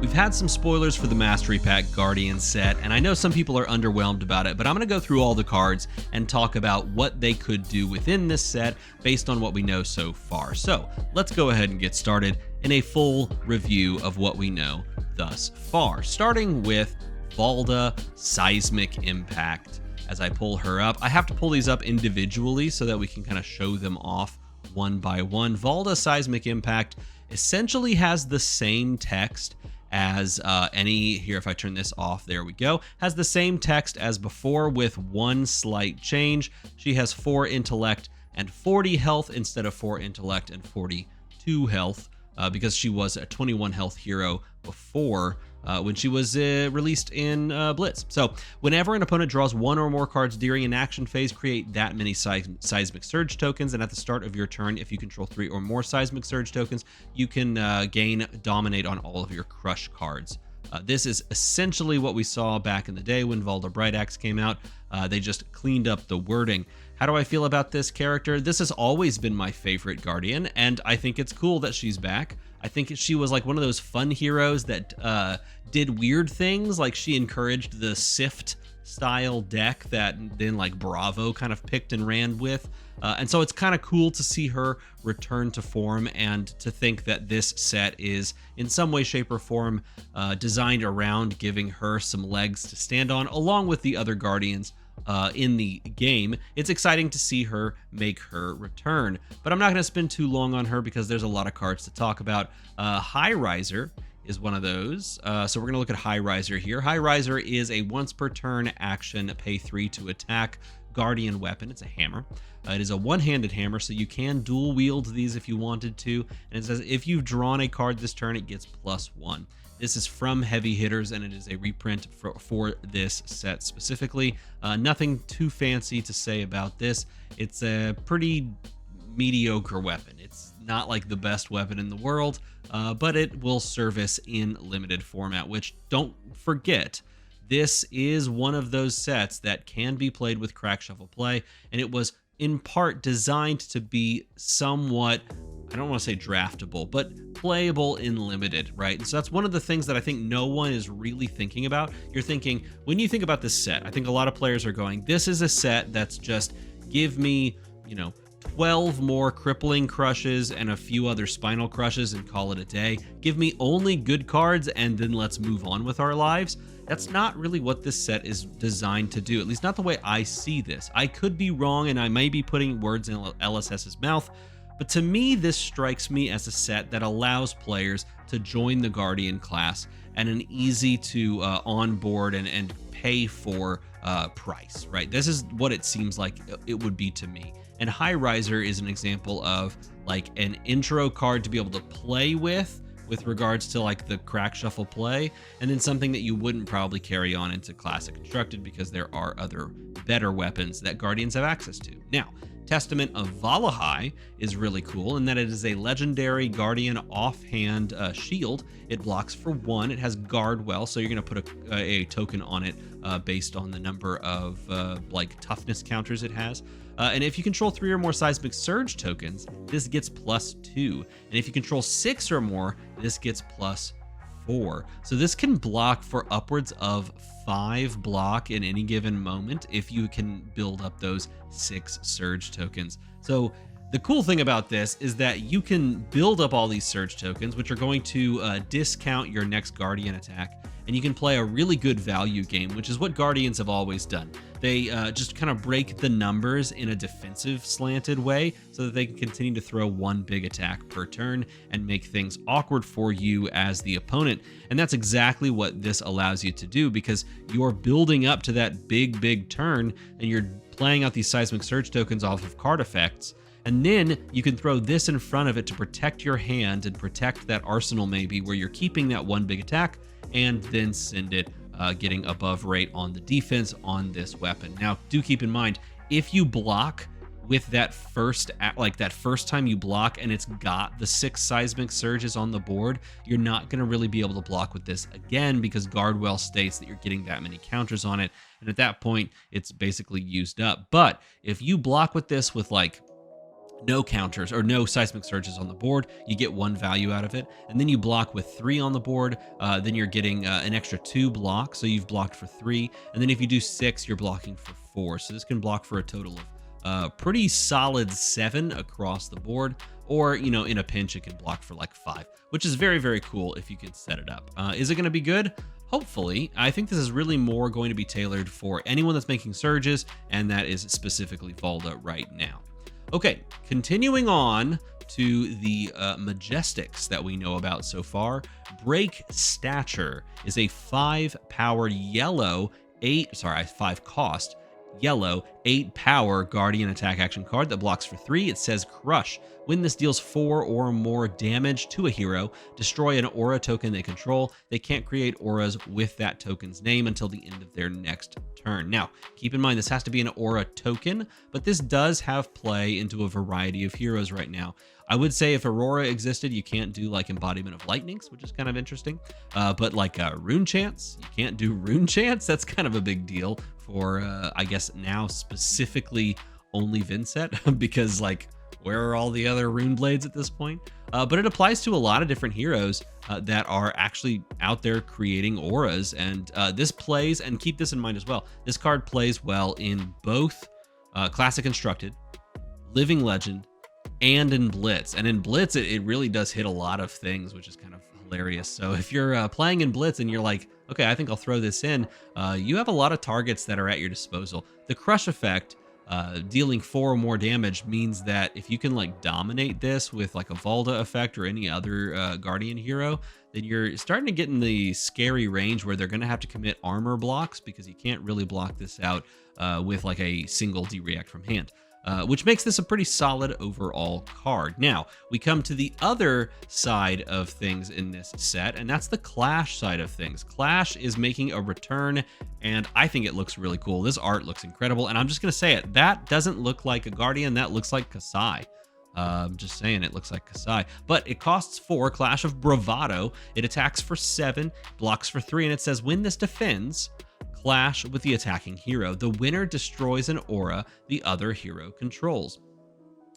We've had some spoilers for the Mastery Pack Guardian set, and I know some people are underwhelmed about it, but I'm going to go through all the cards and talk about what they could do within this set based on what we know so far. So let's go ahead and get started in a full review of what we know thus far, starting with Valda Seismic Impact. As I pull her up, I have to pull these up individually so that we can kind of show them off one by one. Valda Seismic Impact essentially has the same text as here, if I turn this off, there we go, has the same text as before with one slight change. She has 4 intellect and 40 health instead of 4 intellect and 42 health because she was a 21 health hero before when she was released in Blitz. So whenever an opponent draws 1 or more cards during an action phase, create that many Seismic Surge tokens, and at the start of your turn, if you control 3 or more Seismic Surge tokens, you can gain Dominate on all of your Crush cards. This is essentially what we saw back in the day when Valda Bright Axe came out. They just cleaned up the wording. How do I feel about this character? This has always been my favorite Guardian, and I think it's cool that she's back. I think she was like one of those fun heroes that did weird things, like she encouraged the Sift style deck that then like Bravo kind of picked and ran with. And so it's kind of cool to see her return to form and to think that this set is in some way, shape, or form designed around giving her some legs to stand on along with the other Guardians in the game. It's exciting to see her make her return, but I'm not going to spend too long on her because there's a lot of cards to talk about. High Riser is one of those. So we're going to look at High Riser here. High Riser is a once per turn action, pay 3 to attack Guardian weapon. It's a hammer. It is a one-handed hammer, so you can dual wield these if you wanted to. And it says if you've drawn a card this turn, it gets +1. This is from Heavy Hitters, and it is a reprint for this set specifically. Nothing too fancy to say about this. It's a pretty mediocre weapon. It's not like the best weapon in the world, but it will service in limited format, which, don't forget, this is one of those sets that can be played with Crack Shuffle play, and it was in part designed to be somewhat, I don't want to say draftable, but playable in limited, right? And so that's one of the things that I think no one is really thinking about. You're thinking, when you think about this set, I think a lot of players are going, this is a set that's just give me, 12 more Crippling Crushes and a few other Spinal Crushes and call it a day. Give me only good cards and then let's move on with our lives. That's not really what this set is designed to do, at least not the way I see this. I could be wrong, and I may be putting words in LSS's mouth, but to me, this strikes me as a set that allows players to join the Guardian class at an easy to onboard and pay for price, right? This is what it seems like it would be to me. And High Riser is an example of like an intro card to be able to play with regards to like the Crack Shuffle play, and then something that you wouldn't probably carry on into Classic Constructed because there are other better weapons that Guardians have access to. Now, Testament of Valahai is really cool in that it is a legendary Guardian offhand shield. It blocks for 1. It has guard well, so you're going to put a token on it based on the number of like toughness counters it has. And if you control 3 or more Seismic Surge tokens, this gets +2. And if you control 6 or more, this gets +4. So this can block for upwards of 5 block in any given moment if you can build up those 6 Surge tokens. So the cool thing about this is that you can build up all these Surge tokens, which are going to discount your next Guardian attack, and you can play a really good value game, which is what Guardians have always done. They just kind of break the numbers in a defensive slanted way so that they can continue to throw 1 big attack per turn and make things awkward for you as the opponent. And that's exactly what this allows you to do, because you're building up to that big turn and you're playing out these Seismic Surge tokens off of card effects. And then you can throw this in front of it to protect your hand and protect that arsenal maybe where you're keeping that 1 big attack, and then send it getting above rate on the defense on this weapon. Now, do keep in mind, if you block with that first time you block and it's got the 6 Seismic Surges on the board, you're not going to really be able to block with this again because Guardwell states that you're getting that many counters on it, and at that point, it's basically used up. But if you block with this with like no counters or no seismic surges on the board, you get 1 value out of it. And then you block with 3 on the board, then you're getting an extra 2 blocks, so you've blocked for 3. And then if you do 6, you're blocking for 4. So this can block for a total of pretty solid 7 across the board, or, you know, in a pinch, it can block for like 5, which is very, very cool if you can set it up. Is it going to be good? Hopefully. I think this is really more going to be tailored for anyone that's making surges, and that is specifically Valda right now. Okay, continuing on to the Majestics that we know about so far. Break Stature is a 5 power yellow, 5 cost yellow, 8 power guardian attack action card that blocks for 3. It says Crush. When this deals 4 or more damage to a hero, destroy an aura token they control. They can't create auras with that token's name until the end of their next turn. Now, keep in mind this has to be an aura token, but this does have play into a variety of heroes right now. I would say if Aurora existed, you can't do like Embodiment of Lightnings, which is kind of interesting. But like Rune Chance, you can't do Rune Chance. That's kind of a big deal for, I guess now specifically only Vincent, because like, where are all the other rune blades at this point? But it applies to a lot of different heroes that are actually out there creating auras. And this plays, and keep this in mind as well, this card plays well in both Classic Constructed, Living Legend, and in Blitz. And in Blitz, it really does hit a lot of things, which is kind of hilarious. So if you're playing in Blitz and you're like, okay, I think I'll throw this in, you have a lot of targets that are at your disposal. The Crush effect, dealing 4 or more damage, means that if you can like dominate this with like a Valda effect or any other Guardian hero, then you're starting to get in the scary range where they're going to have to commit armor blocks, because you can't really block this out with like a single D-React from hand. Which makes this a pretty solid overall card. Now, we come to the other side of things in this set, and that's the Clash side of things. Clash is making a return, and I think it looks really cool. This art looks incredible, and I'm just going to say it. That doesn't look like a Guardian. That looks like Kasai. Just saying, it looks like Kasai. But it costs 4, Clash of Bravado. It attacks for 7, blocks for 3, and it says when this defends, clash with the attacking hero. The winner destroys an aura the other hero controls.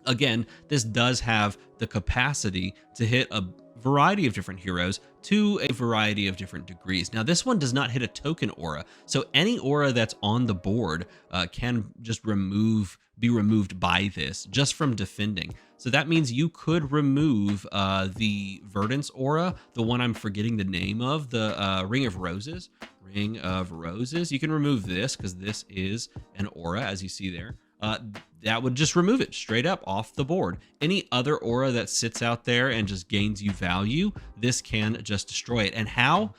Again, this does have the capacity to hit a variety of different heroes to a variety of different degrees. Now, this one does not hit a token aura, so any aura that's on the board can just be removed by this just from defending. So that means you could remove the Verdance aura, the one I'm forgetting the name of, the Ring of Roses. Ring of Roses. You can remove this because this is an aura, as you see there. That would just remove it straight up off the board. Any other aura that sits out there and just gains you value, this can just destroy it. And how?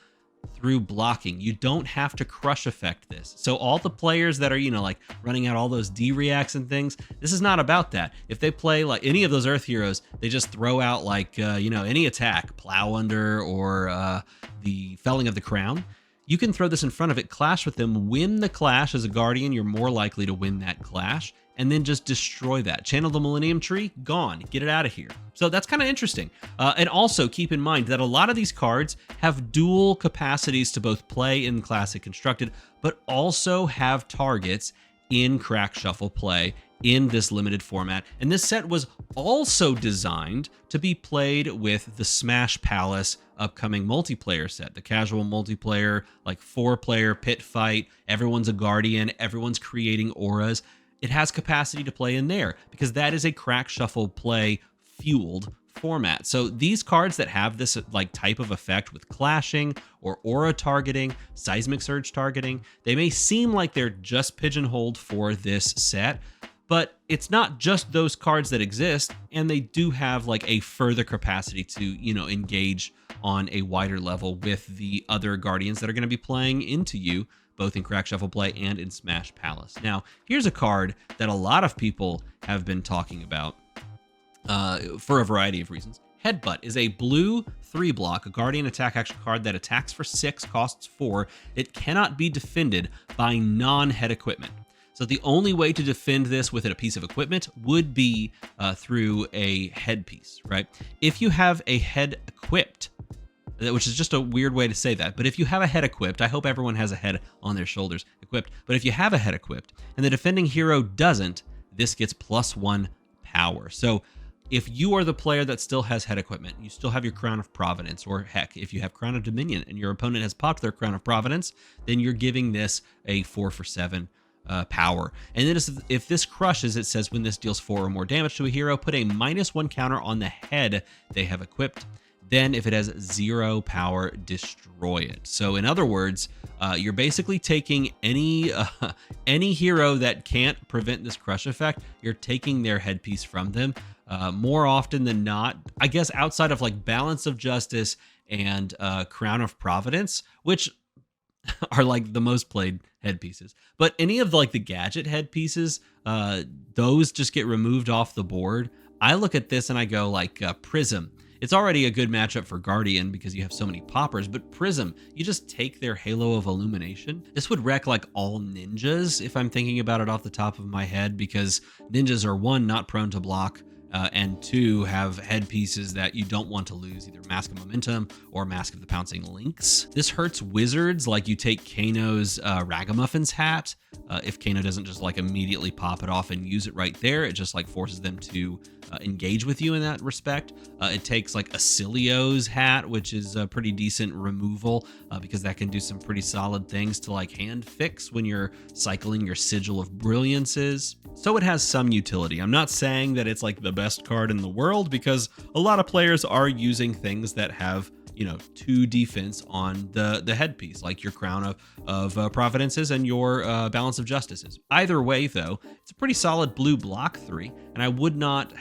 Through blocking. You don't have to Crush effect this. So all the players that are, you know, like running out all those D-Reacts and things, this is not about that. If they play like any of those Earth heroes, they just throw out like, you know, any attack, Plow Under or the Felling of the Crown. You can throw this in front of it, clash with them, win the clash as a Guardian. You're more likely to win that clash, and then just destroy that. Channel the Millennium Tree, gone. Get it out of here. So that's kind of interesting. And also keep in mind that a lot of these cards have dual capacities to both play in Classic Constructed, but also have targets in Crack Shuffle play in this limited format. And this set was also designed to be played with the Smash Palace upcoming multiplayer set, the casual multiplayer, like 4-player pit fight. Everyone's a Guardian, everyone's creating auras. It has capacity to play in there because that is a Crack Shuffle play fueled format. So these cards that have this like type of effect with clashing or aura targeting, seismic surge targeting, they may seem like they're just pigeonholed for this set, but it's not just those cards that exist, and they do have like a further capacity to, you know, engage on a wider level with the other Guardians that are going to be playing into you, both in Crack Shuffle play and in Smash Palace. Now, here's a card that a lot of people have been talking about for a variety of reasons. Headbutt is a blue 3-block, a Guardian attack action card that attacks for 6, costs 4. It cannot be defended by non-head equipment. So the only way to defend this with a piece of equipment would be through a headpiece, right? If you have a head equipped, which is just a weird way to say that, but if you have a head equipped, I hope everyone has a head on their shoulders equipped, but if you have a head equipped and the defending hero doesn't, this gets +1 power. So if you are the player that still has head equipment, you still have your Crown of Providence, or heck, if you have Crown of Dominion and your opponent has popped their Crown of Providence, then you're giving this a 4 for 7 power. And then if this crushes, it says when this deals 4 or more damage to a hero, put a -1 counter on the head they have equipped. Then if it has 0 power, destroy it. So in other words, you're basically taking any hero that can't prevent this crush effect, you're taking their headpiece from them. More often than not, I guess outside of like Balance of Justice and Crown of Providence, which are like the most played headpieces. But any of like the gadget headpieces, those just get removed off the board. I look at this and I go like Prism. It's already a good matchup for Guardian because you have so many poppers, but Prism, you just take their Halo of Illumination. This would wreck like all ninjas if I'm thinking about it off the top of my head, because ninjas are 1, not prone to block, and 2, have headpieces that you don't want to lose, either Mask of Momentum or Mask of the Pouncing Lynx. This hurts wizards, like you take Kano's Ragamuffin's hat. If Kano doesn't just like immediately pop it off and use it right there, it just like forces them to engage with you in that respect. It takes like Acilio's hat, which is a pretty decent removal because that can do some pretty solid things to like hand fix when you're cycling your Sigil of Brilliances. So it has some utility. I'm not saying that it's like the best card in the world, because a lot of players are using things that have, you know, 2 defense on the headpiece, like your Crown of Providences and your Balance of Justices. Either way, though, it's a pretty solid blue block 3, and I would not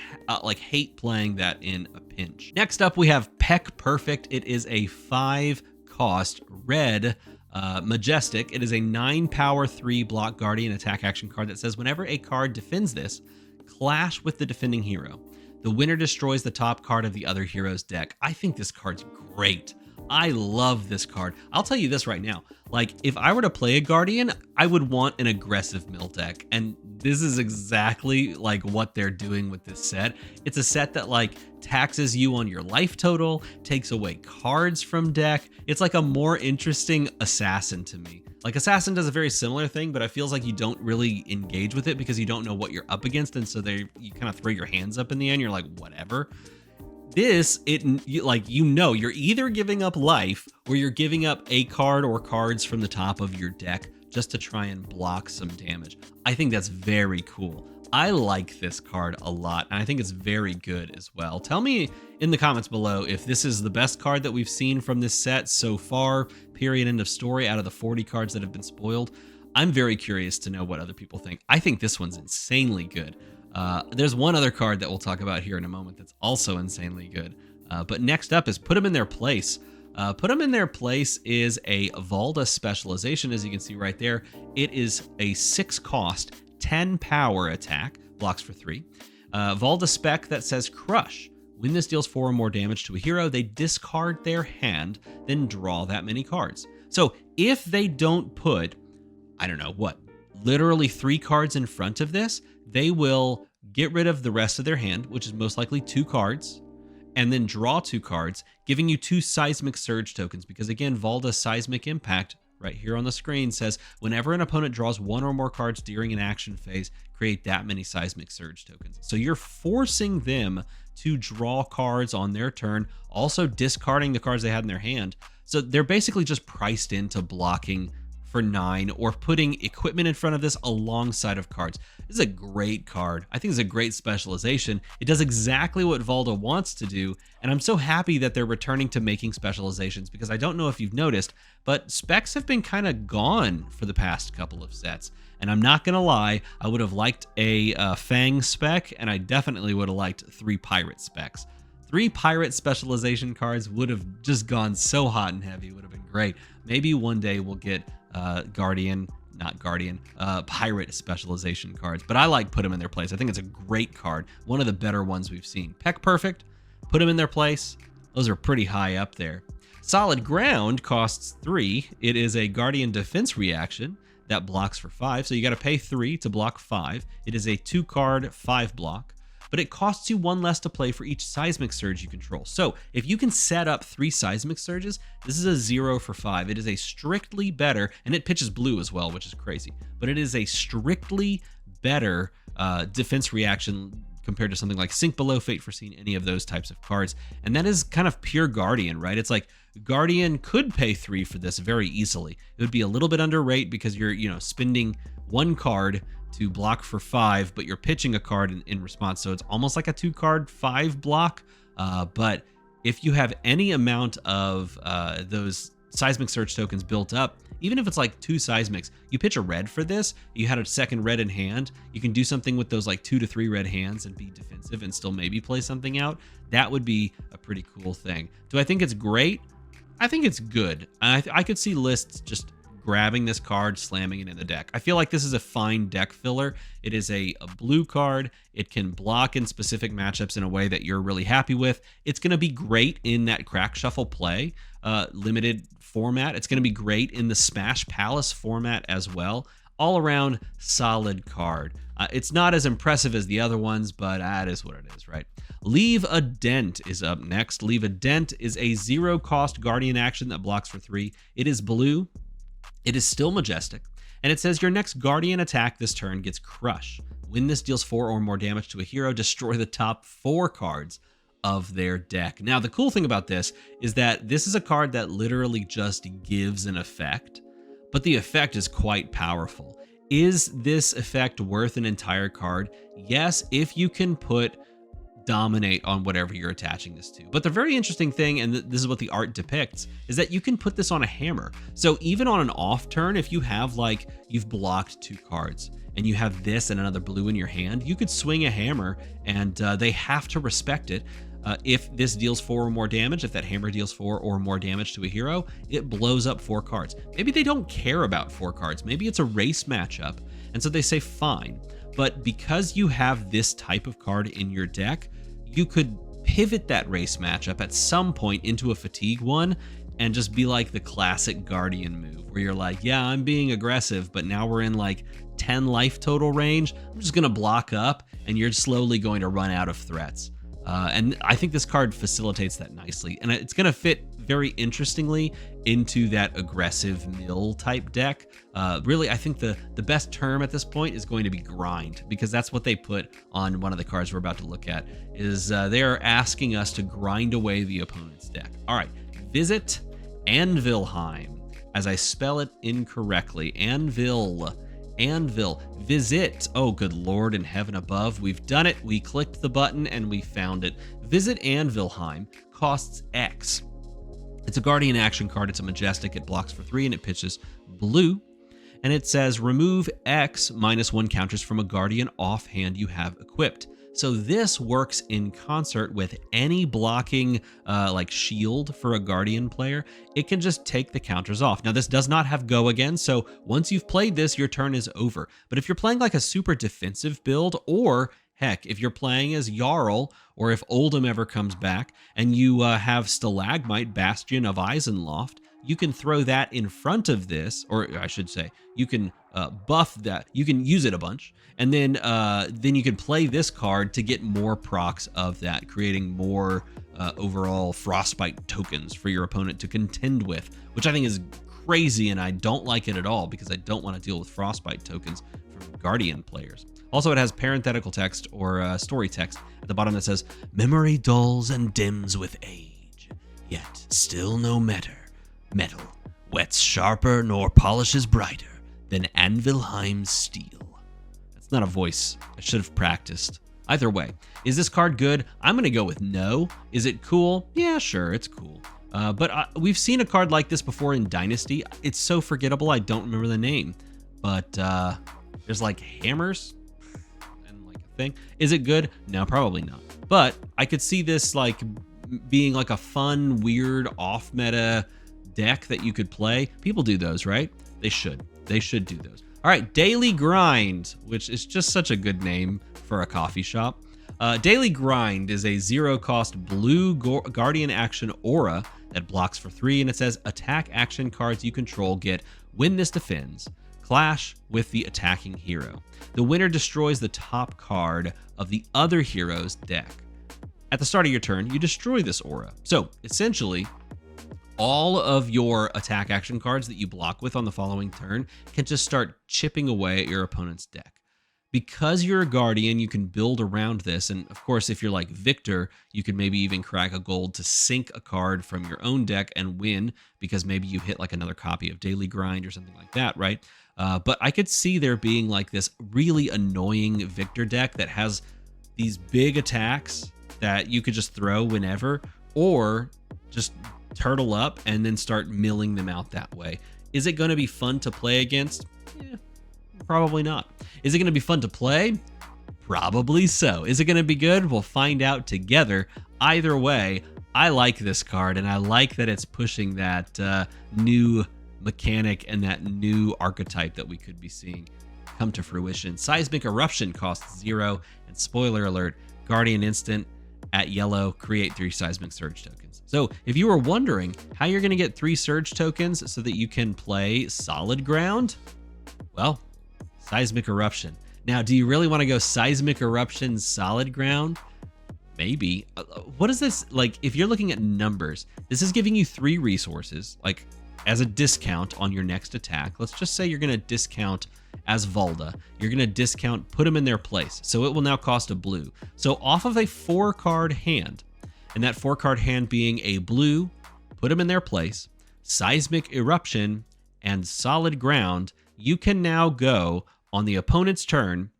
like hate playing that in a pinch. Next up, we have Peck Perfect. It is a 5-cost red Majestic. It is a 9 power 3 block Guardian attack action card that says whenever a card defends this, clash with the defending hero. The winner destroys the top card of the other hero's deck. I think this card's great. I love this card. I'll tell you this right now. Like, if I were to play a Guardian, I would want an aggressive mill deck. And this is exactly like what they're doing with this set. It's a set that like taxes you on your life total, takes away cards from deck. It's like a more interesting Assassin to me. Like Assassin does a very similar thing, but it feels like you don't really engage with it because you don't know what you're up against. And so you kind of throw your hands up in the end. You're like, whatever. This, you're either giving up life or you're giving up a card or cards from the top of your deck just to try and block some damage. I think that's very cool. I like this card a lot, and I think it's very good as well. Tell me in the comments below if this is the best card that we've seen from this set so far, period, end of story, out of the 40 cards that have been spoiled. I'm very curious to know what other people think. I think this one's insanely good. There's one other card that we'll talk about here in a moment that's also insanely good. But next up is Put Them in Their Place. Put Them in Their Place is a Valda specialization, as you can see right there. It is a 6-cost, 10 power attack, blocks for 3. Valda spec that says Crush. When this deals 4 or more damage to a hero, they discard their hand, then draw that many cards. So if they don't put, I don't know what, literally 3 cards in front of this, they will get rid of the rest of their hand, which is most likely 2 cards, and then draw 2 cards, giving you 2 Seismic Surge tokens. Because again, Valda's Seismic Impact, right here on the screen, says whenever an opponent draws 1 or more cards during an action phase, create that many Seismic Surge tokens. So you're forcing them to draw cards on their turn, also discarding the cards they had in their hand. So they're basically just priced into blocking for 9 or putting equipment in front of this alongside of cards. This is a great card. I think it's a great specialization. It does exactly what Valda wants to do, and I'm so happy that they're returning to making specializations, because I don't know if you've noticed, but specs have been kind of gone for the past couple of sets. And I'm not gonna lie, I would have liked a Fang spec, and I definitely would have liked 3 pirate specs. 3 pirate specialization cards would have just gone so hot and heavy. It would have been great. Maybe one day we'll get pirate specialization cards, but I like Put Them in Their Place. I think it's a great card, one of the better ones we've seen. Peck Perfect, Put Them in Their Place, those are pretty high up there. Solid Ground costs 3. It is a Guardian defense reaction that blocks for 5, so you got to pay 3 to block 5. It is a 2-card 5 block, but it costs you 1 less to play for each Seismic Surge you control. So if you can set up 3 Seismic Surges, this is a 0 for 5. It is a strictly better, and it pitches blue as well, which is crazy, but it is a strictly better defense reaction compared to something like Sink Below, Fate Foreseen, any of those types of cards. And that is kind of pure Guardian, right? It's like Guardian could pay 3 for this very easily. It would be a little bit under rate because you're, spending 1 card to block for 5, but you're pitching a card in response. So it's almost like a 2-card 5 block. But if you have any amount of those Seismic Surge tokens built up, even if it's like 2 Seismics, you pitch a red for this, you had a second red in hand, you can do something with those like 2 to 3 red hands and be defensive and still maybe play something out. That would be a pretty cool thing. Do I think it's great? I think it's good. I could see lists just grabbing this card, slamming it in the deck. I feel like this is a fine deck filler. It is a blue card. It can block in specific matchups in a way that you're really happy with. It's going to be great in that Crack Shuffle play limited format. It's going to be great in the Smash Palace format as well. All around solid card. It's not as impressive as the other ones, but that is what it is, right? Leave a Dent is up next. Leave a Dent is a 0-cost Guardian action that blocks for 3. It is blue. It is still Majestic, and it says your next Guardian attack this turn gets Crush. When this deals 4 or more damage to a hero, destroy the top 4 cards of their deck. Now, the cool thing about this is that this is a card that literally just gives an effect, but the effect is quite powerful. Is this effect worth an entire card? Yes, if you can put Dominate on whatever you're attaching this to. But the very interesting thing, and this is what the art depicts, is that you can put this on a hammer. So even on an off turn, if you have like, you've blocked 2 cards and you have this and another blue in your hand, you could swing a hammer and they have to respect it. If this deals 4 or more damage, if that hammer deals 4 or more damage to a hero, it blows up 4 cards. Maybe they don't care about 4 cards. Maybe it's a race matchup. And so they say, fine. But because you have this type of card in your deck, you could pivot that race matchup at some point into a fatigue one and just be like the classic Guardian move where you're like, yeah, I'm being aggressive, but now we're in like 10 life total range. I'm just going to block up and you're slowly going to run out of threats. And I think this card facilitates that nicely. And it's going to fit very interestingly into that aggressive mill type deck. Really, I think the best term at this point is going to be grind, because that's what they put on one of the cards we're about to look at, is they are asking us to grind away the opponent's deck. All right, visit Anvilheim, as I spell it incorrectly. Anvil. Visit. Oh, good Lord in heaven above. We've done it. We clicked the button and we found it. Visit Anvilheim costs X. It's a Guardian action card. It's a Majestic. It blocks for 3 and it pitches blue. And it says remove X -1 counters from a Guardian offhand you have equipped. So this works in concert with any blocking like shield for a Guardian player. It can just take the counters off. Now this does not have go again, so once you've played this, your turn is over. But if you're playing like a super defensive build, or heck, if you're playing as Jarl, or if Oldhim ever comes back, and you have Stalagmite, Bastion of Eisenloft, you can throw that in front of this, or I should say, you can buff that. You can use it a bunch, and then you can play this card to get more procs of that, creating more overall Frostbite tokens for your opponent to contend with, which I think is crazy, and I don't like it at all because I don't want to deal with Frostbite tokens from Guardian players. Also, it has parenthetical text or story text at the bottom that says, "Memory dulls and dims with age, yet still no metal whets sharper nor polishes brighter than Anvilheim's steel." That's not a voice. I should have practiced. Either way, is this card good? I'm going to go with no. Is it cool? Yeah, sure, it's cool. But we've seen a card like this before in Dynasty. It's so forgettable, I don't remember the name. But there's like hammers and like a thing. Is it good? No, probably not. But I could see this like being like a fun, weird, off-meta deck that you could play. People do those, right? They should do those. All right, Daily Grind, which is just such a good name for a coffee shop. Daily Grind is a 0-cost blue Guardian action aura that blocks for 3, and it says attack action cards you control get, when this defends, clash with the attacking hero. The winner destroys the top card of the other hero's deck. At the start of your turn, you destroy this aura. So essentially, all of your attack action cards that you block with on the following turn can just start chipping away at your opponent's deck. Because you're a Guardian, you can build around this. And of course, if you're like Victor, you can maybe even crack a gold to sync a card from your own deck and win because maybe you hit like another copy of Daily Grind or something like that, right? But I could see there being like this really annoying Victor deck that has these big attacks that you could just throw whenever, or just turtle up and then start milling them out that way. Is it going to be fun to play against? Probably not. Is it going to be fun to play? Probably so. Is it going to be good? We'll find out together. Either way, I like this card, and I like that it's pushing that new mechanic and that new archetype that we could be seeing come to fruition. Seismic Eruption costs 0, and spoiler alert, Guardian instant at yellow, create 3 Seismic Surge tokens. So if you were wondering how you're going to get 3 Surge tokens so that you can play Solid Ground, well, Seismic Eruption. Now, do you really want to go Seismic Eruption Solid Ground? Maybe. What is this? Like, if you're looking at numbers, this is giving you 3 resources, like, as a discount on your next attack. Let's just say you're going to discount as Valda. You're going to discount, put them in their place. So it will now cost a blue. So off of a 4-card hand, and that 4-card hand being a blue, put them in their place, Seismic Eruption, and Solid Ground, you can now go on the opponent's turn,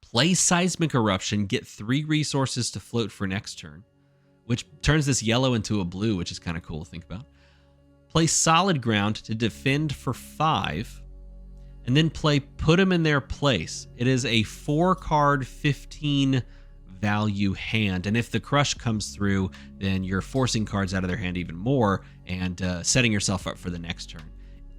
play Seismic Eruption, get 3 resources to float for next turn, which turns this yellow into a blue, which is kind of cool to think about. Play Solid Ground to defend for 5, and then play Put Them in Their Place. It is a 4-card, 15 value hand, and if the crush comes through, then you're forcing cards out of their hand even more and setting yourself up for the next turn.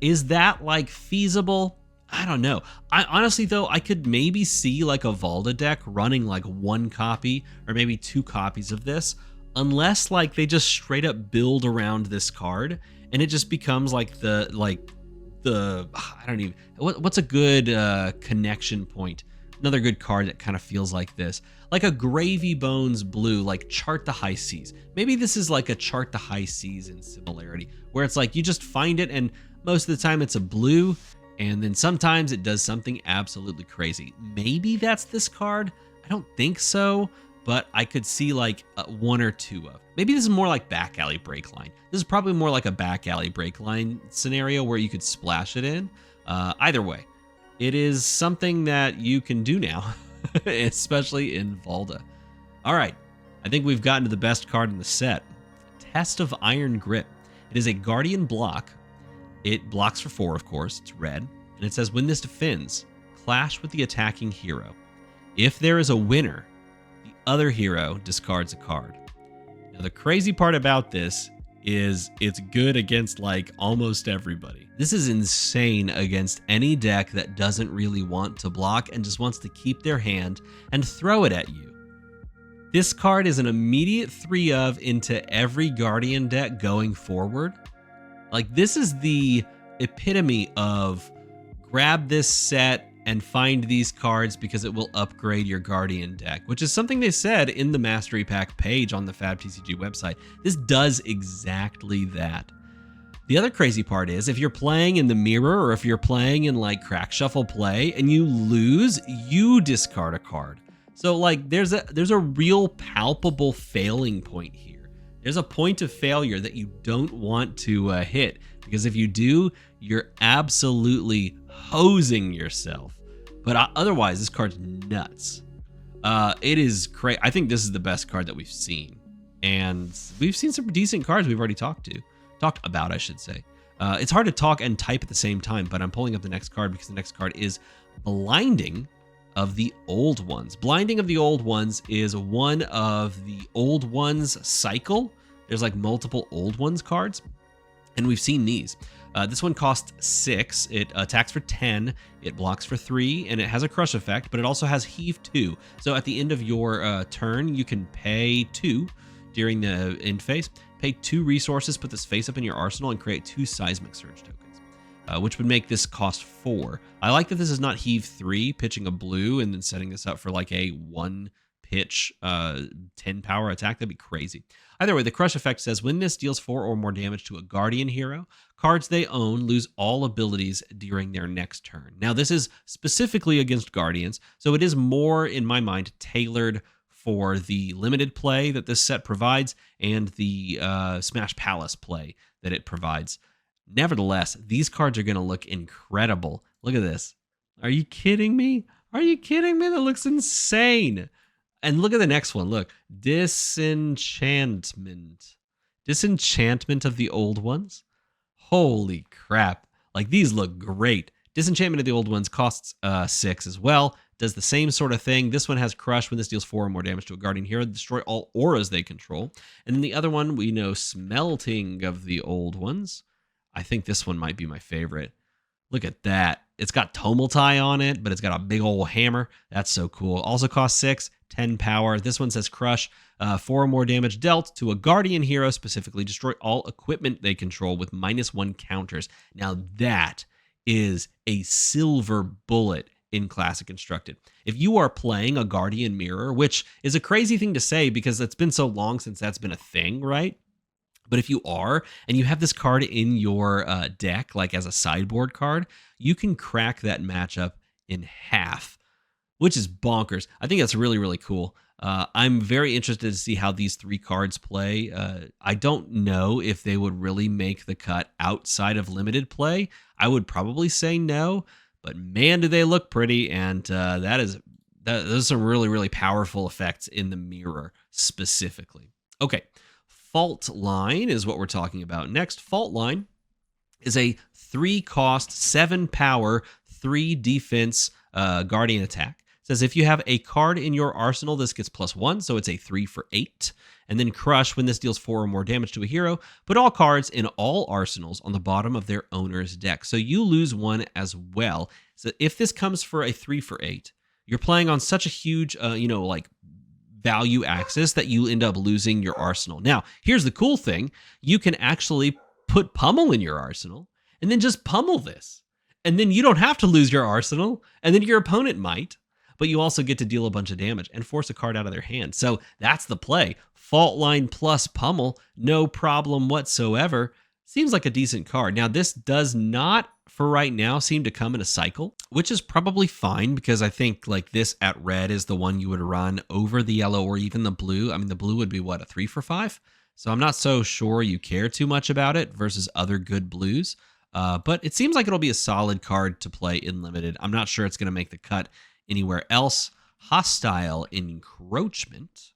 Is that like feasible? I don't know. I honestly, though, I could maybe see like a Valda deck running like 1 copy or maybe 2 copies of this, unless like they just straight up build around this card and it just becomes like the I don't even, what's a good connection point? Another good card that kind of feels like this, like a Gravy Bones blue, like Chart the High Seas. Maybe this is like a Chart the High Seas in similarity, where it's like you just find it and most of the time it's a blue, and then sometimes it does something absolutely crazy. Maybe that's this card. I don't think so, but I could see like 1 or 2 of. Maybe this is more like Back Alley Breakline. This is probably more like a Back Alley Breakline scenario where you could splash it in. Either way, it is something that you can do now, especially in Valda. All right, I think we've gotten to the best card in the set. Test of Iron Grip. It is a Guardian block. It blocks for 4, of course. It's red. And it says, when this defends, clash with the attacking hero. If there is a winner, the other hero discards a card. Now, the crazy part about this is it's good against like almost everybody. This is insane against any deck that doesn't really want to block and just wants to keep their hand and throw it at you. This card is an immediate 3 of into every Guardian deck going forward. Like, this is the epitome of grab this set and find these cards because it will upgrade your Guardian deck, which is something they said in the Mastery Pack page on the FabTCG website. This does exactly that. The other crazy part is if you're playing in the mirror or if you're playing in like Crack Shuffle play and you lose, you discard a card. So like there's a real palpable failing point here. There's a point of failure that you don't want to hit, because if you do, you're absolutely hosing yourself. But otherwise, this card's nuts. It is crazy. I think this is the best card that we've seen. And we've seen some decent cards we've already talked about, I should say. It's hard to talk and type at the same time, but I'm pulling up the next card because the next card is Blinding of the Old Ones. Blinding of the Old Ones is one of the Old Ones cycle. There's like multiple Old Ones cards, and we've seen these. This one costs 6. It attacks for 10. It blocks for 3, and it has a crush effect, but it also has heave 2. So at the end of your turn, you can pay 2 during the end phase. Pay 2 resources, put this face up in your arsenal, and create 2 Seismic Surge tokens. Which would make this cost 4. I like that this is not heave 3, pitching a blue and then setting this up for like a 1 pitch 10 power attack. That'd be crazy. Either way, the crush effect says when this deals 4 or more damage to a guardian hero, cards they own lose all abilities during their next turn. Now, this is specifically against guardians, so it is more, in my mind, tailored for the limited play that this set provides and the Smash Palace play that it provides. Nevertheless, these cards are going to look incredible. Look at this. Are you kidding me? Are you kidding me? That looks insane. And look at the next one. Look, Disenchantment. Disenchantment of the Old Ones. Holy crap. Like, these look great. Disenchantment of the Old Ones costs 6 as well. Does the same sort of thing. This one has Crush. When this deals 4 or more damage to a guardian hero, destroy all auras they control. And then the other one, we know Smelting of the Old Ones. I think this one might be my favorite. Look at that. It's got Tomeltai on it, but it's got a big old hammer. That's so cool. Also costs 6, 10 power. This one says Crush. 4 or more damage dealt to a guardian hero, specifically destroy all equipment they control with -1 counters. Now that is a silver bullet in Classic Constructed. If you are playing a Guardian Mirror, which is a crazy thing to say because it's been so long since that's been a thing, right? But if you are, and you have this card in your deck, like as a sideboard card, you can crack that matchup in half, which is bonkers. I think that's really, really cool. I'm very interested to see how these 3 cards play. I don't know if they would really make the cut outside of limited play. I would probably say no, but man, do they look pretty, and those are some really, really powerful effects in the mirror specifically. Okay. Fault Line is what we're talking about next. Fault Line is a 3 cost, 7 power, 3 defense guardian attack. It says if you have a card in your arsenal, this gets +1, so it's a 3 for 8. And then Crush, when this deals 4 or more damage to a hero, put all cards in all arsenals on the bottom of their owner's deck. So you lose 1 as well. So if this comes for a 3 for 8, you're playing on such a huge, value axis that you end up losing your arsenal. Now, here's the cool thing. You can actually put Pummel in your arsenal and then just pummel this. And then you don't have to lose your arsenal, and then your opponent might, but you also get to deal a bunch of damage and force a card out of their hand. So that's the play. Fault Line plus Pummel, no problem whatsoever. Seems like a decent card. Now, this does not, for right now, seem to come in a cycle, which is probably fine because I think like this at red is the one you would run over the yellow or even the blue. I mean, the blue would be what, a 3 for 5? So I'm not so sure you care too much about it versus other good blues. But it seems like it'll be a solid card to play in limited. I'm not sure it's going to make the cut anywhere else. Hostile Encroachment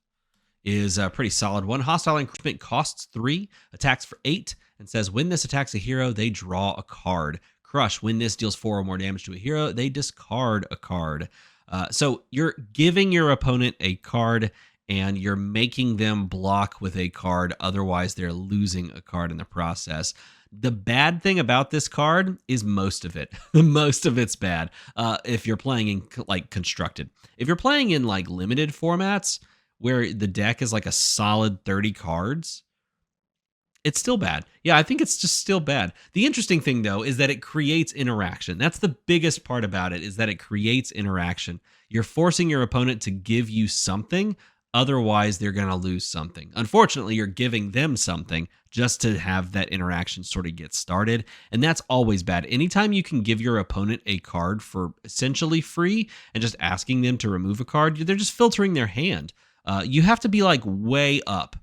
is a pretty solid one. Hostile Encroachment costs 3, attacks for 8, and says when this attacks a hero, they draw a card. Crush, when this deals 4 or more damage to a hero, they discard a card. So you're giving your opponent a card and you're making them block with a card. Otherwise, they're losing a card in the process. The bad thing about this card is most of it. Most of it's bad if you're playing in like Constructed. If you're playing in like limited formats where the deck is like a solid 30 cards, it's still bad. Yeah, I think it's just still bad. The interesting thing, though, is that it creates interaction. That's the biggest part about it, is that it creates interaction. You're forcing your opponent to give you something. Otherwise, they're going to lose something. Unfortunately, you're giving them something just to have that interaction sort of get started. And that's always bad. Anytime you can give your opponent a card for essentially free and just asking them to remove a card, they're just filtering their hand. You have to be like way up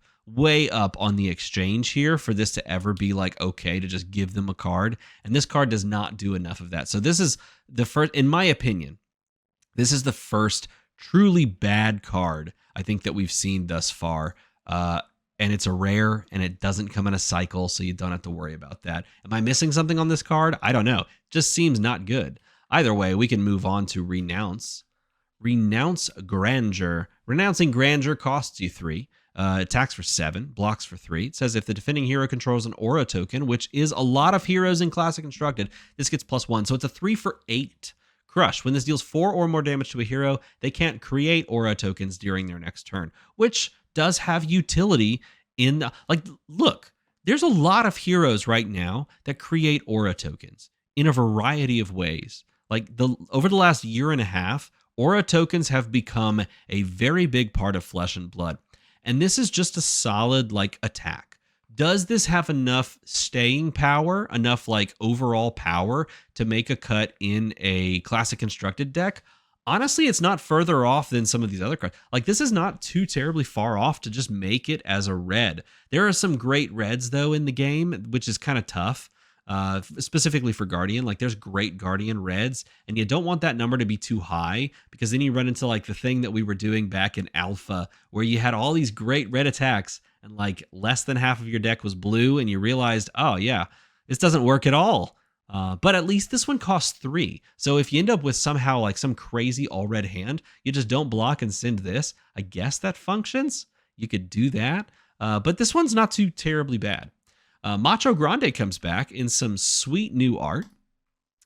on the exchange here for this to ever be like okay to just give them a card. And this card does not do enough of that. So this is the first, in my opinion, this is the first truly bad card I think that we've seen thus far. And it's a rare and it doesn't come in a cycle, so you don't have to worry about that. Am I missing something on this card? I don't know. Just seems not good. Either way, we can move on to Renounce. Renounce Grandeur. Renouncing Grandeur costs you 3. Attacks for 7, blocks for 3. It says if the defending hero controls an aura token, which is a lot of heroes in Classic Constructed, this gets +1. So it's a 3 for 8. Crush. When this deals 4 or more damage to a hero, they can't create aura tokens during their next turn, which does have utility in the, like, look, there's a lot of heroes right now that create aura tokens in a variety of ways. Like over the last year and a half, aura tokens have become a very big part of Flesh and Blood. And this is just a solid like attack. Does this have enough staying power, enough like overall power to make a cut in a classic constructed deck? Honestly, it's not further off than some of these other cards. Like, this is not too terribly far off to just make it as a red. There are some great reds, though, in the game, which is kind of tough, specifically for Guardian. Like, there's great Guardian reds, and you don't want that number to be too high, because then you run into, like, the thing that we were doing back in Alpha, where you had all these great red attacks, and, like, less than half of your deck was blue, and you realized, oh, yeah, this doesn't work at all. But at least this one costs 3. So if you end up with somehow like some crazy all red hand, you just don't block and send this. I guess that functions. You could do that. But this one's not too terribly bad. Macho Grande comes back in some sweet new art.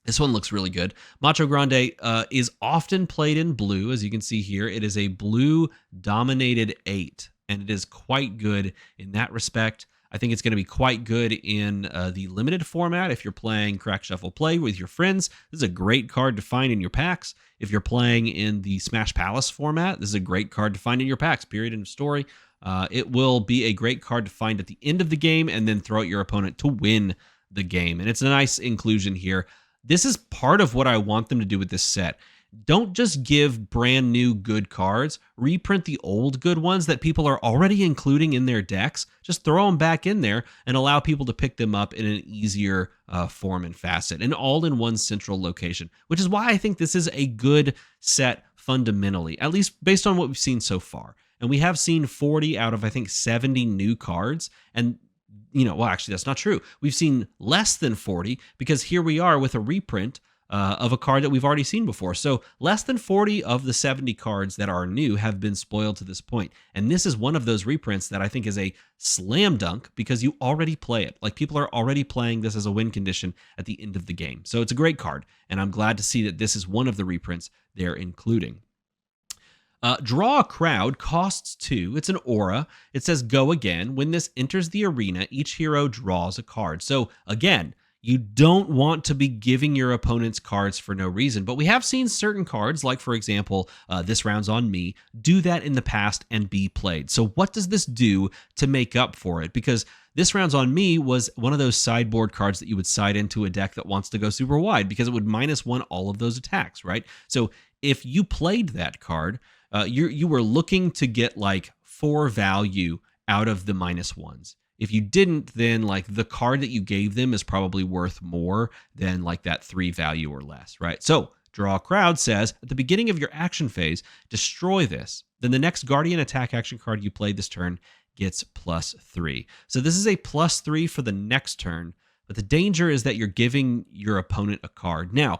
This one looks really good. Macho Grande is often played in blue. As you can see here, it is a blue dominated 8, and it is quite good in that respect. I think it's going to be quite good in the limited format. If you're playing Crack Shuffle Play with your friends, this is a great card to find in your packs. If you're playing in the Smash Palace format, this is a great card to find in your packs, period, end of story. It will be a great card to find at the end of the game and then throw at your opponent to win the game. And it's a nice inclusion here. This is part of what I want them to do with this set. Don't just give brand new good cards. Reprint the old good ones that people are already including in their decks. Just throw them back in there and allow people to pick them up in an easier form and facet, and all in one central location, which is why I think this is a good set fundamentally, at least based on what we've seen so far. And we have seen 40 out of, I think, 70 new cards. And well, actually, that's not true. We've seen less than 40 because here we are with a reprint of a card that we've already seen before. So less than 40 of the 70 cards that are new have been spoiled to this point. And this is one of those reprints that I think is a slam dunk because you already play it. Like, people are already playing this as a win condition at the end of the game. So it's a great card. And I'm glad to see that this is one of the reprints they're including. Draw a Crowd costs 2. It's an aura. It says go again. When this enters the arena, each hero draws a card. So again, you don't want to be giving your opponents cards for no reason, but we have seen certain cards, like for example, This Round's on Me, do that in the past and be played. So what does this do to make up for it? Because This Round's on Me was one of those sideboard cards that you would side into a deck that wants to go super wide because it would -1 all of those attacks, right? So if you played that card, you were looking to get like 4 value out of the -1s. If you didn't, then like the card that you gave them is probably worth more than like that 3 value or less, right? So Draw a Crowd says at the beginning of your action phase, destroy this. Then the next Guardian attack action card you played this turn gets +3. So this is a +3 for the next turn, but the danger is that you're giving your opponent a card. Now,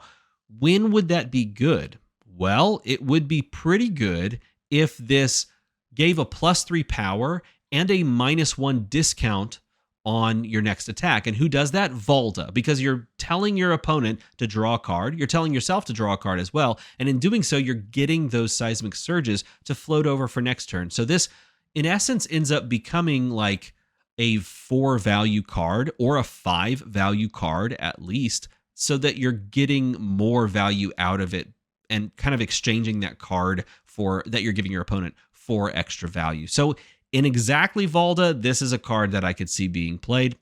when would that be good? Well, it would be pretty good if this gave a +3 power and a -1 discount on your next attack. And who does that? Valda, because you're telling your opponent to draw a card. You're telling yourself to draw a card as well. And in doing so, you're getting those seismic surges to float over for next turn. So this, in essence, ends up becoming like a 4 value card or a 5 value card at least, so that you're getting more value out of it and kind of exchanging that card for that you're giving your opponent for extra value. So in exactly Valda, this is a card that I could see being played.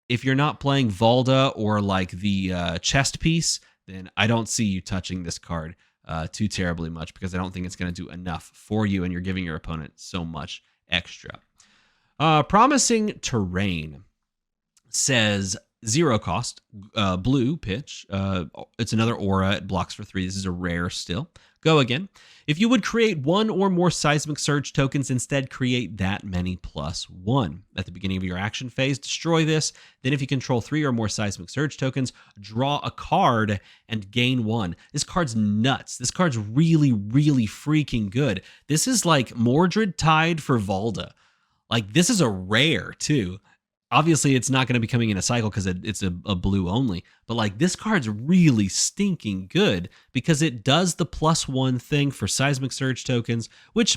If you're not playing Valda or like the chest piece, then I don't see you touching this card too terribly much because I don't think it's going to do enough for you and you're giving your opponent so much extra. Promising Terrain says 0 cost, blue pitch. It's another aura. It blocks for 3. This is a rare still. Go again. If you would create 1 or more Seismic Surge tokens, instead create that many +1. At the beginning of your action phase, destroy this. Then if you control 3 or more Seismic Surge tokens, draw a card and gain 1. This card's nuts. This card's really, really freaking good. This is like Mordred Tide for Valda. Like, this is a rare too. Obviously, it's not going to be coming in a cycle because it's a blue only. But like, this card's really stinking good because it does the +1 thing for Seismic Surge tokens, which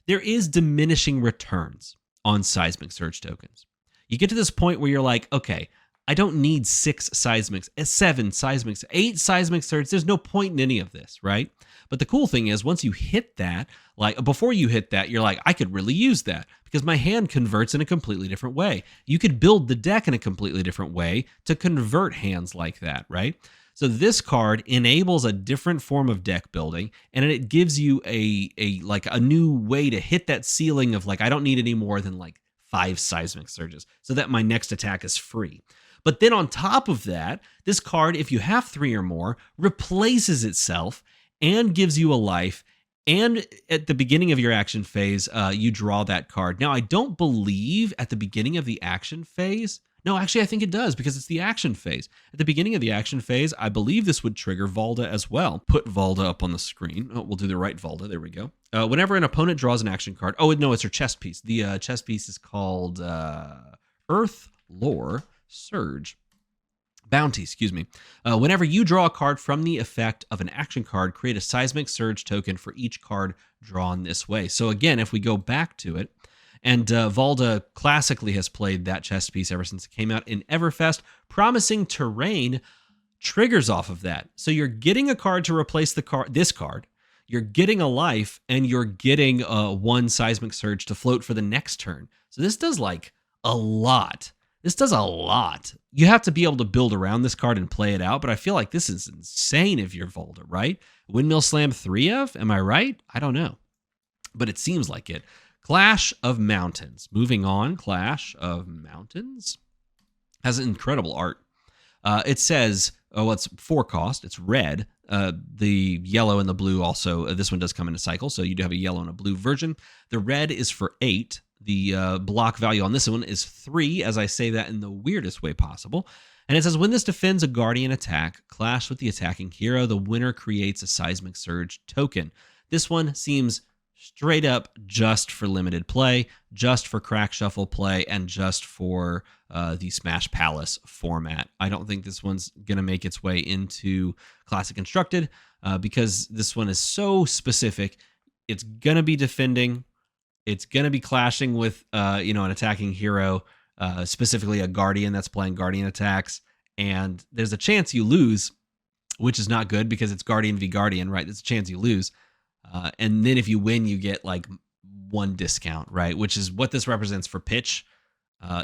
there is diminishing returns on Seismic Surge tokens. You get to this point where you're like, okay, I don't need 6 seismics, 7 seismics, 8 seismic surge. There's no point in any of this, right? But the cool thing is once you hit that, like before you hit that, you're like, I could really use that because my hand converts in a completely different way. You could build the deck in a completely different way to convert hands like that, right? So this card enables a different form of deck building, and it gives you a new way to hit that ceiling of like, I don't need any more than like 5 seismic surges so that my next attack is free. But then on top of that, this card, if you have 3 or more, replaces itself and gives you a life. And at the beginning of your action phase, you draw that card. Now, I don't believe at the beginning of the action phase. No, actually, I think it does because it's the action phase. At the beginning of the action phase, I believe this would trigger Valda as well. Put Valda up on the screen. Oh, we'll do the right Valda. There we go. Whenever an opponent draws an action card. Oh, no, it's her chess piece. The chess piece is called Earth Lore Surge. Bounty, excuse me. Whenever you draw a card from the effect of an action card, create a Seismic Surge token for each card drawn this way. So again, if we go back to it, and Valda classically has played that chess piece ever since it came out in Everfest, Promising Terrain triggers off of that. So you're getting a card to replace this card, you're getting a life, and you're getting 1 Seismic Surge to float for the next turn. So this does like a lot. This does a lot. You have to be able to build around this card and play it out, but I feel like this is insane if you're Valda, right? Windmill Slam 3F, am I right? I don't know, but it seems like it. Clash of Mountains. Moving on, Clash of Mountains has incredible art. It says, it's 4 cost. It's red. The yellow and the blue also, this one does come in a cycle, so you do have a yellow and a blue version. The red is for 8. The block value on this one is 3, as I say that in the weirdest way possible. And it says, when this defends a Guardian attack, clash with the attacking hero, the winner creates a Seismic Surge token. This one seems straight up just for limited play, just for crack shuffle play, and just for the Smash Palace format. I don't think this one's going to make its way into Classic Constructed because this one is so specific. It's going to be defending. It's going to be clashing with, an attacking hero, specifically a Guardian that's playing Guardian attacks. And there's a chance you lose, which is not good because it's Guardian v Guardian, right? There's a chance you lose. And then if you win, you get like 1 discount, right? Which is what this represents for pitch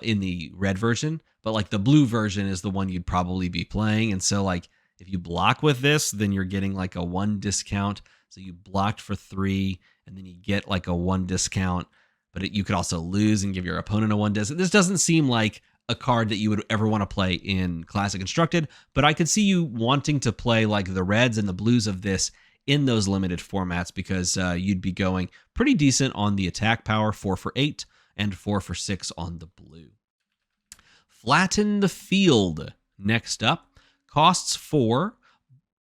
in the red version. But like the blue version is the one you'd probably be playing. And so like if you block with this, then you're getting like a 1 discount. So you blocked for 3, and then you get like a 1 discount. But you could also lose and give your opponent a 1 discount. This doesn't seem like a card that you would ever want to play in Classic Constructed. But I could see you wanting to play like the reds and the blues of this in those limited formats because you'd be going pretty decent on the attack power, 4 for 8 and 4 for 6 on the blue. Flatten the Field. Next up, costs 4,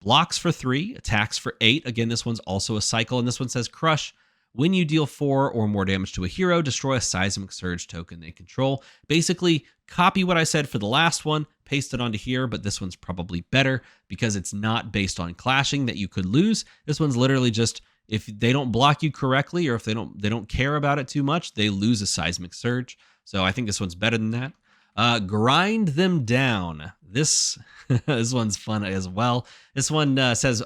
blocks for 3, attacks for 8. Again, this one's also a cycle, and this one says Crush. When you deal 4 or more damage to a hero, destroy a Seismic Surge token they control. Basically, copy what I said for the last one, paste it onto here, but this one's probably better because it's not based on clashing that you could lose. This one's literally just if they don't block you correctly or if they don't care about it too much, they lose a Seismic Surge. So I think this one's better than that. Grind Them Down. This one's fun as well. This one says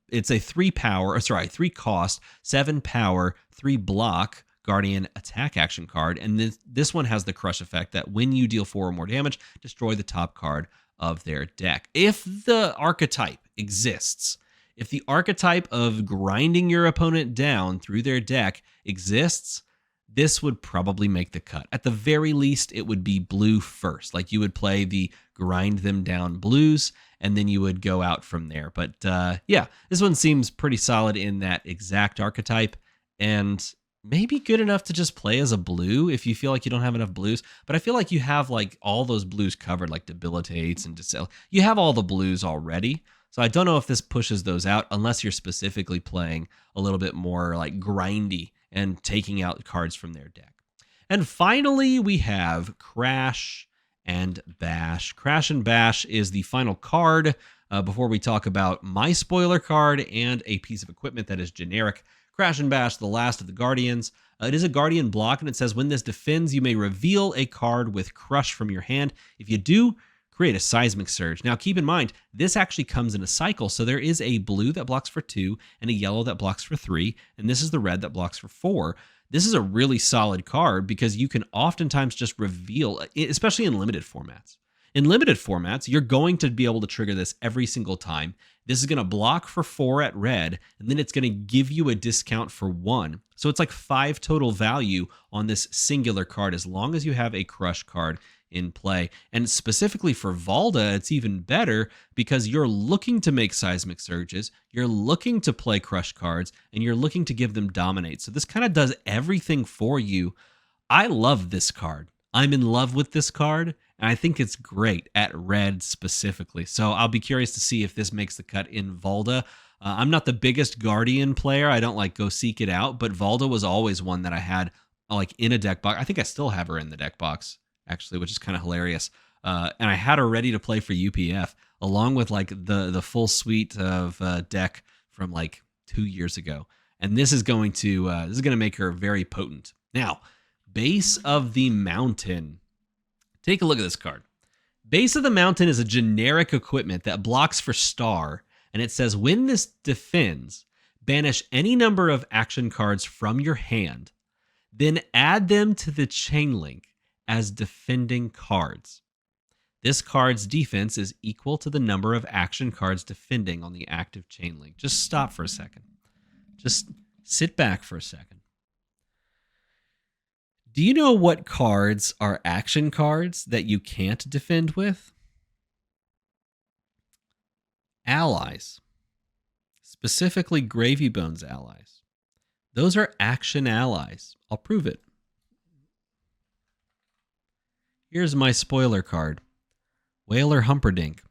it's a 3 cost, 7 power, 3 block Guardian attack action card. And this one has the Crush effect that when you deal 4 or more damage, destroy the top card of their deck. If the archetype exists, if the archetype of grinding your opponent down through their deck exists, this would probably make the cut. At the very least, it would be blue first. Like you would play the Grind Them Down blues, and then you would go out from there. But yeah, this one seems pretty solid in that exact archetype, and maybe good enough to just play as a blue if you feel like you don't have enough blues. But I feel like you have like all those blues covered, like Debilitates and Decel. You have all the blues already. So I don't know if this pushes those out unless you're specifically playing a little bit more like grindy and taking out cards from their deck. And finally, we have Crash and Bash. Crash and Bash is the final card before we talk about my spoiler card and a piece of equipment that is generic. Crash and Bash, the last of the Guardians. It is a Guardian block, and it says when this defends, you may reveal a card with Crush from your hand. If you do, create a Seismic Surge. Now, keep in mind, this actually comes in a cycle. So there is a blue that blocks for 2 and a yellow that blocks for 3. And this is the red that blocks for 4. This is a really solid card because you can oftentimes just reveal, especially in limited formats. In limited formats, you're going to be able to trigger this every single time. This is going to block for 4 at red, and then it's going to give you a discount for 1. So it's like 5 total value on this singular card as long as you have a crush card in play. And specifically for Valda, it's even better because you're looking to make Seismic Surges, you're looking to play crush cards, and you're looking to give them dominate. So this kind of does everything for you. I love this card. I'm in love with this card, and I think it's great at red specifically. So I'll be curious to see if this makes the cut in Valda. I'm not the biggest Guardian player. I don't like go seek it out, but Valda was always one that I had like in a deck box. I think I still have her in the deck box, actually, which is kind of hilarious. And I had her ready to play for UPF, along with like the full suite of deck from like 2 years ago. And this is going to make her very potent. Now, Base of the Mountain. Take a look at this card. Base of the Mountain is a generic equipment that blocks for star, and it says when this defends, banish any number of action cards from your hand, then add them to the chain link as defending cards. This card's defense is equal to the number of action cards defending on the active chain link. Just stop for a second. Just sit back for a second. Do you know what cards are action cards that you can't defend with? Allies. Specifically Gravy Bones allies. Those are action allies. I'll prove it. Here's my spoiler card. Whaler Humperdinck.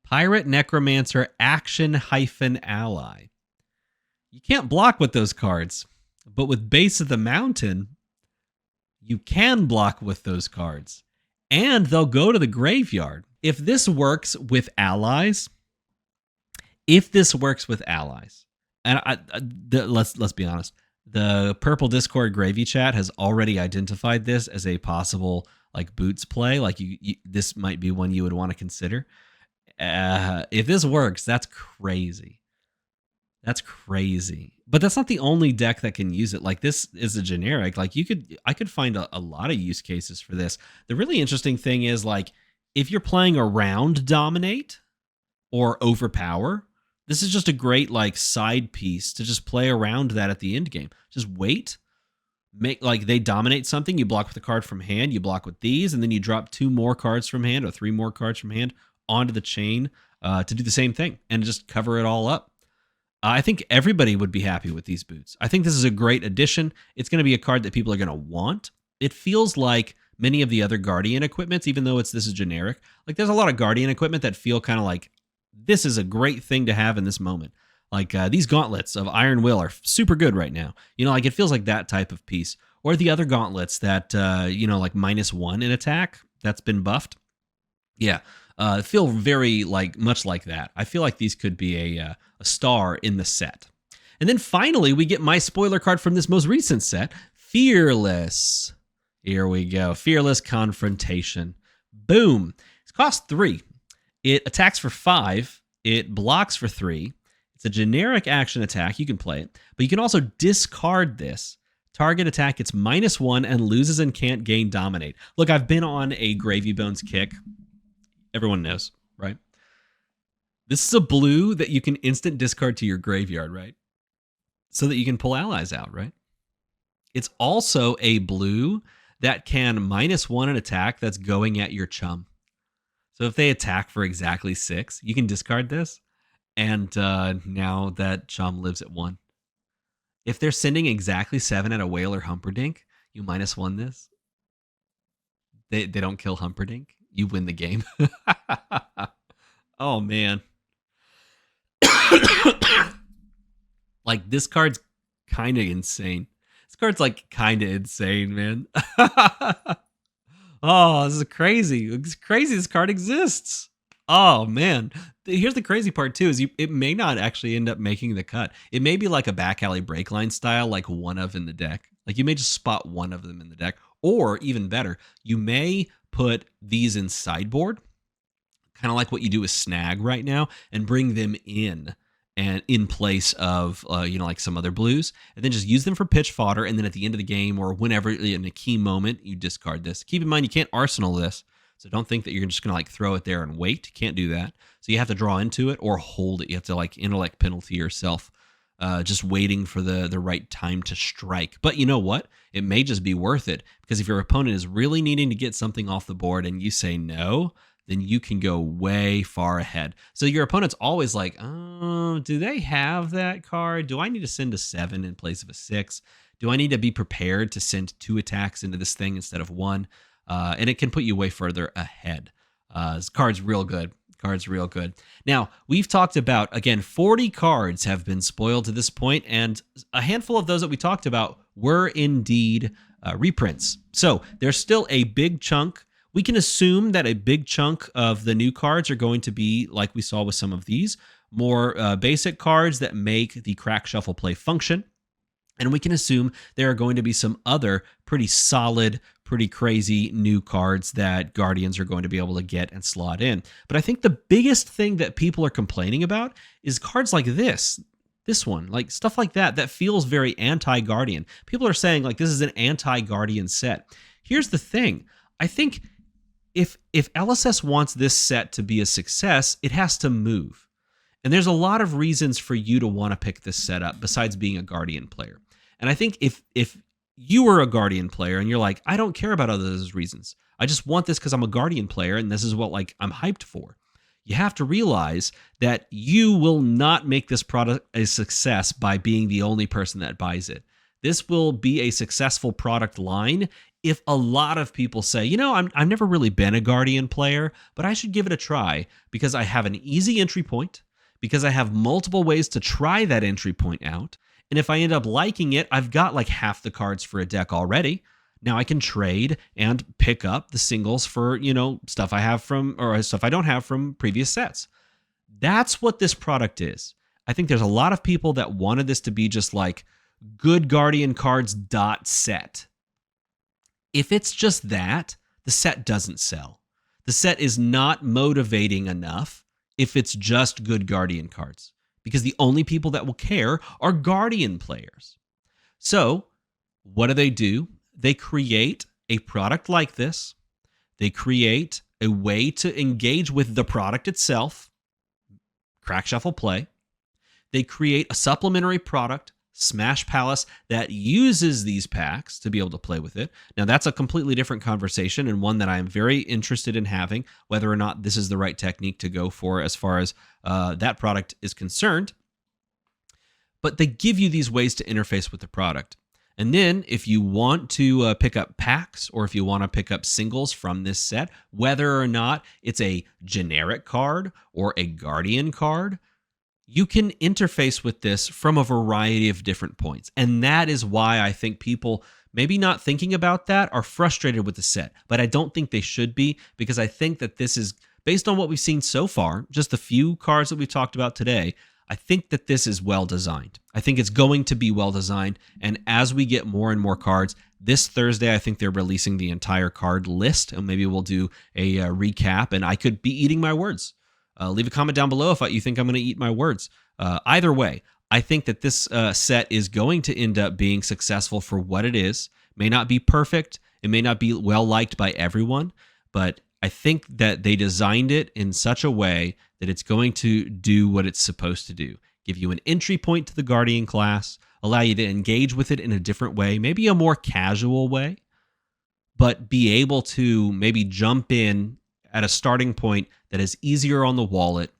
Pirate Necromancer action-ally. You can't block with those cards, but with Base of the Mountain, you can block with those cards, and they'll go to the graveyard. If this works with allies, and let's be honest, the Purple Discord Gravy Chat has already identified this as a possible like boots play. Like this might be one you would want to consider. If this works, that's crazy. That's crazy. But that's not the only deck that can use it. Like this is a generic. Like I could find a lot of use cases for this. The really interesting thing is like if you're playing around Dominate or Overpower, this is just a great like side piece to just play around that at the end game. Just wait. Make like they dominate something, you block with a card from hand, you block with these, and then you drop 2 more cards from hand or 3 more cards from hand onto the chain to do the same thing and just cover it all up. I think everybody would be happy with these boots. I think this is a great addition. It's going to be a card that people are going to want. It feels like many of the other Guardian equipments, even though this is generic. Like there's a lot of Guardian equipment that feel kind of like this is a great thing to have in this moment. Like these gauntlets of Iron Will are super good right now. You know, like it feels like that type of piece. Or the other gauntlets that, like -1 in attack that's been buffed. Yeah, feel very much like that. I feel like these could be a star in the set. And then finally, we get my spoiler card from this most recent set, Fearless. Here we go. Fearless Confrontation. Boom. It costs 3. It attacks for 5. It blocks for 3. It's a generic action attack. You can play it. But you can also discard this. Target attack gets -1 and loses and can't gain Dominate. Look, I've been on a Gravy Bones kick. Everyone knows, right? This is a blue that you can instant discard to your graveyard, right? So that you can pull allies out, right? It's also a blue that can -1 an attack that's going at your chum. So if they attack for exactly 6, you can discard this. And now that chum lives at 1. If they're sending exactly 7 at a Whaler Humperdinck, you -1 this. They don't kill Humperdinck. You win the game. Oh, man. Like, this card's kind of insane. This card's, kind of insane, man. Oh, this is crazy. It's crazy this card exists. Oh, man. Here's the crazy part, too, is it may not actually end up making the cut. It may be like a back alley breakline style, like one of in the deck. Like, you may just spot one of them in the deck. Or, even better, you may put these in sideboard kind of like what you do with Snag right now, and bring them in and in place of, like some other blues, and then just use them for pitch fodder. And then at the end of the game or whenever in a key moment, you discard this. Keep in mind, you can't arsenal this. So don't think that you're just going to like throw it there and wait. You can't do that. So you have to draw into it or hold it. You have to like intellect penalty yourself, just waiting for the right time to strike. But you know what? It may just be worth it, because if your opponent is really needing to get something off the board and you say no, then you can go way far ahead. So your opponent's always like, oh, do they have that card? Do I need to send a 7 in place of a 6? Do I need to be prepared to send 2 attacks into this thing instead of 1? And it can put you way further ahead. This card's real good. Now, we've talked about, again, 40 cards have been spoiled to this point, and a handful of those that we talked about were indeed reprints. So there's still a big chunk. We can assume that a big chunk of the new cards are going to be, like we saw with some of these, more basic cards that make the crack shuffle play function. And we can assume there are going to be some other pretty solid, pretty crazy new cards that Guardians are going to be able to get and slot in. But I think the biggest thing that people are complaining about is cards like this one, like stuff like that feels very anti-Guardian. People are saying like this is an anti-Guardian set. Here's the thing. I think if LSS wants this set to be a success, it has to move. And there's a lot of reasons for you to want to pick this set up besides being a Guardian player. And I think if you were a Guardian player and you're like, I don't care about all those reasons, I just want this because I'm a Guardian player and this is what like I'm hyped for, you have to realize that you will not make this product a success by being the only person that buys it. This will be a successful product line if a lot of people say, you know, I've never really been a Guardian player, but I should give it a try because I have an easy entry point, because I have multiple ways to try that entry point out. And if I end up liking it, I've got like half the cards for a deck already. Now I can trade and pick up the singles for, you know, stuff I have from, or stuff I don't have from previous sets. That's what this product is. I think there's a lot of people that wanted this to be just like good Guardian cards .set. If it's just that, the set doesn't sell. The set is not motivating enough if it's just good Guardian cards, because the only people that will care are Guardian players. So what do? They create a product like this. They create a way to engage with the product itself, crack shuffle play. They create a supplementary product, Smash Palace, that uses these packs to be able to play with it. Now, that's a completely different conversation and one that I am very interested in having, whether or not this is the right technique to go for as far as that product is concerned. But they give you these ways to interface with the product. And then if you want to pick up packs or if you want to pick up singles from this set, whether or not it's a generic card or a Guardian card, you can interface with this from a variety of different points. And that is why I think people, maybe not thinking about that, are frustrated with the set. But I don't think they should be, because I think that this is, based on what we've seen so far, just the few cards that we've talked about today, I think that this is well designed. I think it's going to be well designed. And as we get more and more cards, this Thursday, I think they're releasing the entire card list. And maybe we'll do a recap, and I could be eating my words. Leave a comment down below if you think I'm going to eat my words. Either way, I think that this set is going to end up being successful for what it is. May not be perfect. It may not be well liked by everyone, but I think that they designed it in such a way that it's going to do what it's supposed to do. Give you an entry point to the Guardian class, allow you to engage with it in a different way, maybe a more casual way, but be able to maybe jump in at a starting point that is easier on the wallet,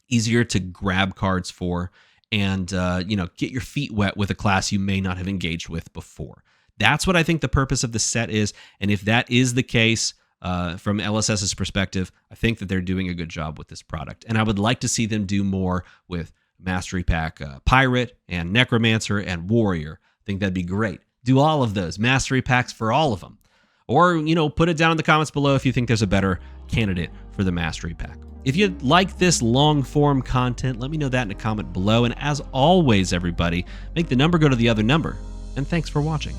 easier to grab cards for, and get your feet wet with a class you may not have engaged with before. That's what I think the purpose of the set is, and if that is the case, from LSS's perspective, I think that they're doing a good job with this product, and I would like to see them do more with Mastery Pack Pirate and Necromancer and Warrior. I think that'd be great. Do all of those Mastery Packs for all of them. Or, put it down in the comments below if you think there's a better candidate for the Mastery Pack. If you like this long-form content, let me know that in a comment below. And as always, everybody, make the number go to the other number. And thanks for watching.